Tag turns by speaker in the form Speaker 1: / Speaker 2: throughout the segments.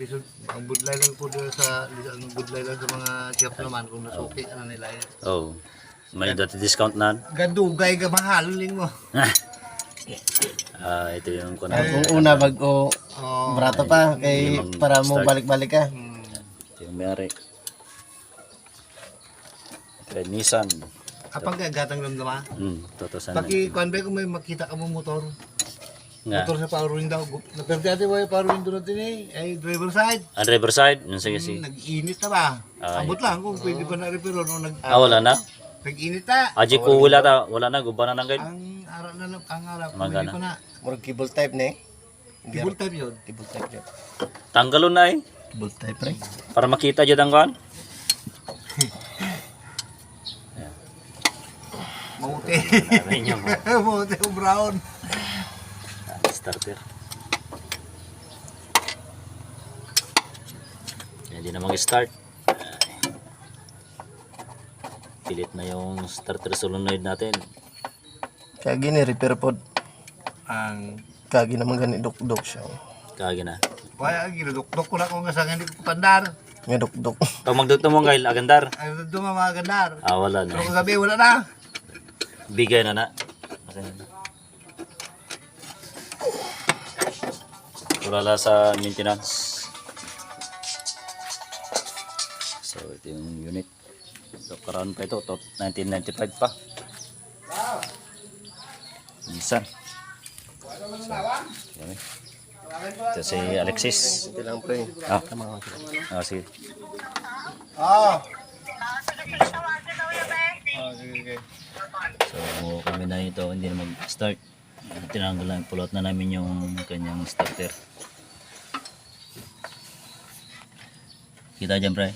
Speaker 1: Lisod, ang budlay lang po doon sa, ang budlay lang sa mga chef naman kung nasuki ano nila yan.
Speaker 2: Oh. May dati discount na.
Speaker 1: Gandugay ka mahal ling mo.
Speaker 2: Ito yung kuno.
Speaker 3: Kung una bago barato pa kay para mo
Speaker 2: start.
Speaker 3: balik-balik ka.
Speaker 2: Ito yung mayari. Kay Nissan.
Speaker 1: Apang gagatang ramdama?
Speaker 2: Tutusan.
Speaker 1: Paki kuan ba kung may makita ka mo motor.
Speaker 2: Nga.
Speaker 1: Motor sa power window. Naperte ate way power window natin ay driver side.
Speaker 2: Ang driver side, sige sige.
Speaker 1: Nag-init na ba? Abot lang kung pwede pa na repair no
Speaker 2: Wala na.
Speaker 1: nag-init na.
Speaker 2: Aji ko wala na gubanan ng guide.
Speaker 1: Ang araw na lang, ang araw.
Speaker 2: Magana.
Speaker 1: Hindi pa na.
Speaker 3: Murag cable type ni.
Speaker 1: Full time yun.
Speaker 3: Cable type yun.
Speaker 2: Tanggalon na eh.
Speaker 3: Cable type re.
Speaker 2: Para makita jud ang kuan.
Speaker 1: Mauti.
Speaker 2: Ayun yung
Speaker 1: Mauti o brown.
Speaker 2: starter. Hindi na mag-start. Pilit na yung starter solenoid natin.
Speaker 3: Kaya gini repair pod.
Speaker 1: Ang
Speaker 3: Kagi naman gani duk-duk siya.
Speaker 2: Kagi na.
Speaker 1: kaya ginudukdok ko na kung nga hindi ko tandar.
Speaker 3: Nga duk-duk.
Speaker 2: Pag magdugtong mo kay agandar.
Speaker 1: Ay, ito mga gandar.
Speaker 2: Wala na.
Speaker 1: Pero kung gabi, wala na.
Speaker 2: Bigay na na. Okay na. Wala sa maintenance. So ito yung unit. So karoon pa ito. 1995 pa. Minsan. Okay. Ito si Alexis.
Speaker 3: Ito lang pre.
Speaker 2: Sige.
Speaker 1: Sige.
Speaker 2: So kami na ito hindi na mag-start. Tinanggal lang, pulot na namin yung kanyang starter. Kita dyan, pre.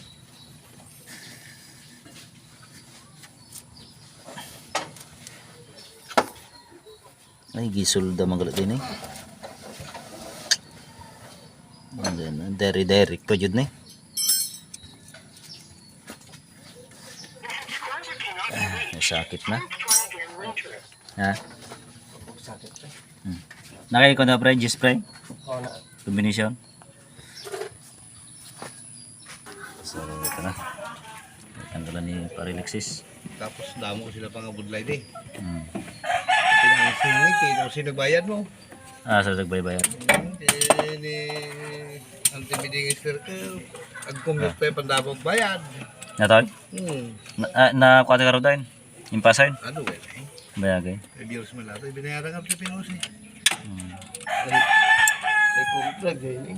Speaker 2: Ay, gisulda magalat din eh. Dari pa jud ni. Sakit na. Ha?
Speaker 3: Sakit pre.
Speaker 2: Nakay ko na pre, juice pre.
Speaker 3: Oo na.
Speaker 2: Combination. So, ito na. Tanggalan ni Parilexis.
Speaker 1: Tapos damo sila pang budlay di.
Speaker 2: Hmm.
Speaker 1: Sino bayad mo?
Speaker 2: Sa nagbaybayad.
Speaker 1: Anti-bidding circle. Ag-commute pa yung pandabog bayad.
Speaker 2: Natoy? Na kuha ka rin tayo. Impasayin?
Speaker 1: Ano eh?
Speaker 2: Bayagay.
Speaker 1: Reviews mo lahat. Binayaran ka sa Pinos eh.
Speaker 3: Ay contract gani.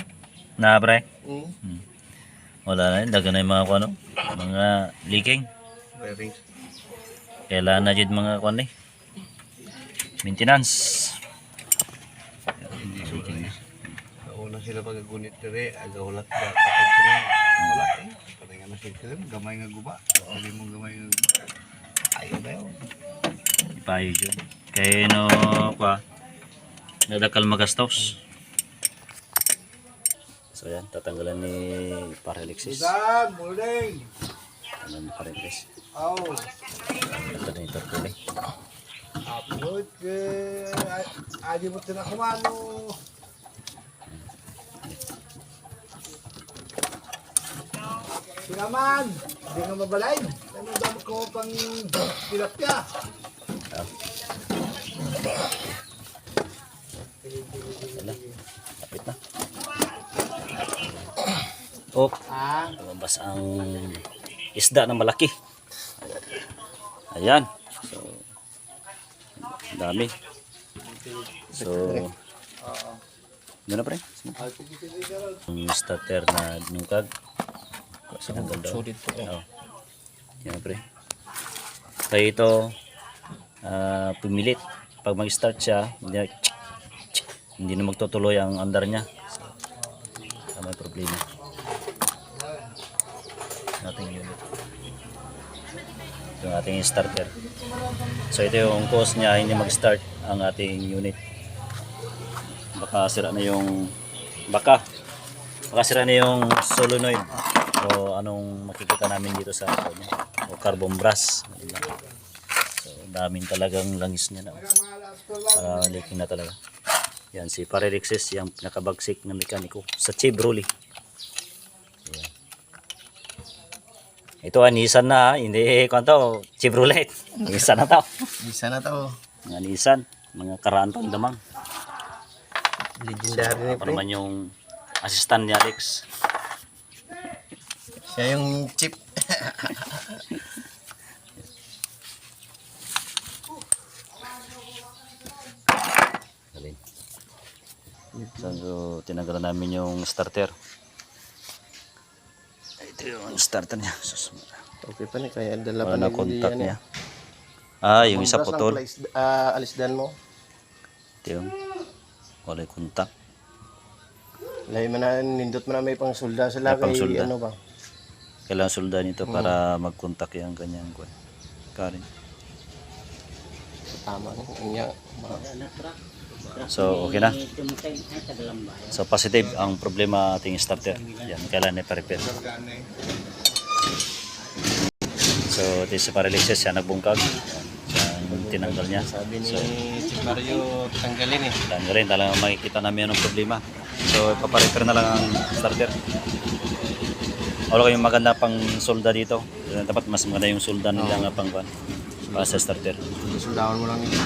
Speaker 2: Na pre?
Speaker 3: Hmm.
Speaker 2: Wala na yun. Daga na yung mga kuha no? Mga leaking.
Speaker 1: Bearings.
Speaker 2: Kailangan na dyan mga kuha eh. Maintenance.
Speaker 1: Hindi leaking na. Kauna sila pag-agunit dire. Agahulat ka. Kapag sila. Wala eh. Patay nga na sila. Gamay nga guba. Sabi mo gamay nga guba. Ayaw na yun.
Speaker 2: Ipayo dyan. Kaya no kuha. Nadakal magastos. So yan. Tatanggalan ni Parilexis.
Speaker 1: Good morning.
Speaker 2: Tanggalan ni Parilexis.
Speaker 1: Oh.
Speaker 2: Ito na ito tuloy.
Speaker 1: Upload ke aja mo tinakumano. Sinaman, di nga mabalay. Ano dapat ko pang tilapia?
Speaker 2: Wala. Kapit na. Oh,
Speaker 1: Ah,
Speaker 2: lumabas ang isda na malaki. Ayan. So, dami. So, gano'n pre? Yung starter na nungkag. Sinanggal daw.
Speaker 3: Sulit po.
Speaker 2: Oo. Yan pre. Kaya ito, pumilit. Pag mag-start siya, hindi na magtutuloy ang andar niya. So, may problema. Ating unit. Yung ating starter. So ito yung cause niya hindi mag-start ang ating unit. Baka sira na yung sira na yung solenoid o anong makikita namin dito sa o carbon brass. So daming talagang langis niya na. Leaking na talaga. Yan si Parilexis, yung pinakabagsik na mekaniko sa Chevrolet. Ito ay Nissan na, hindi kwanto, Chevrolet. Nissan na to.
Speaker 3: Isa na to.
Speaker 2: Mga Nissan, mga karaan pang damang.
Speaker 3: Legendary ni
Speaker 2: Ano
Speaker 3: pre.
Speaker 2: naman yung assistant ni Alex.
Speaker 3: Siya yung chip.
Speaker 2: Galing. So, tinanggalan namin yung starter. Ito yung starter niya. Sus,
Speaker 3: Okay pa ni kaya dala pa
Speaker 2: wala na
Speaker 3: ni
Speaker 2: contact
Speaker 3: Lilian,
Speaker 2: niya. Ah, yung isa
Speaker 3: Bumbras
Speaker 2: putol.
Speaker 3: lang alisdan mo.
Speaker 2: Ito yung wala yung contact.
Speaker 3: Lahi man na nindot mo na may pang sulda sila
Speaker 2: May pang
Speaker 3: kay
Speaker 2: sulda.
Speaker 3: ano ba.
Speaker 2: Kailangan sulda nito para mag-contact yung kanyang Karin.
Speaker 3: Tama niya.
Speaker 2: So, okay na. So, positive ang problema ating starter. Yan, kailangan i-repair. So, this is paralysis. Siya nagbungkag. Siya yung tinanggal niya.
Speaker 3: Sabi ni
Speaker 2: So,
Speaker 3: Chip Mario tanggalin eh.
Speaker 2: tanggalin. Talagang makikita namin anong problema. So, ipaparepair na lang ang starter. Wala kayong maganda pang solda dito. Dapat mas maganda yung solda nila nga pang sa starter.
Speaker 3: Suldawan mo lang nito.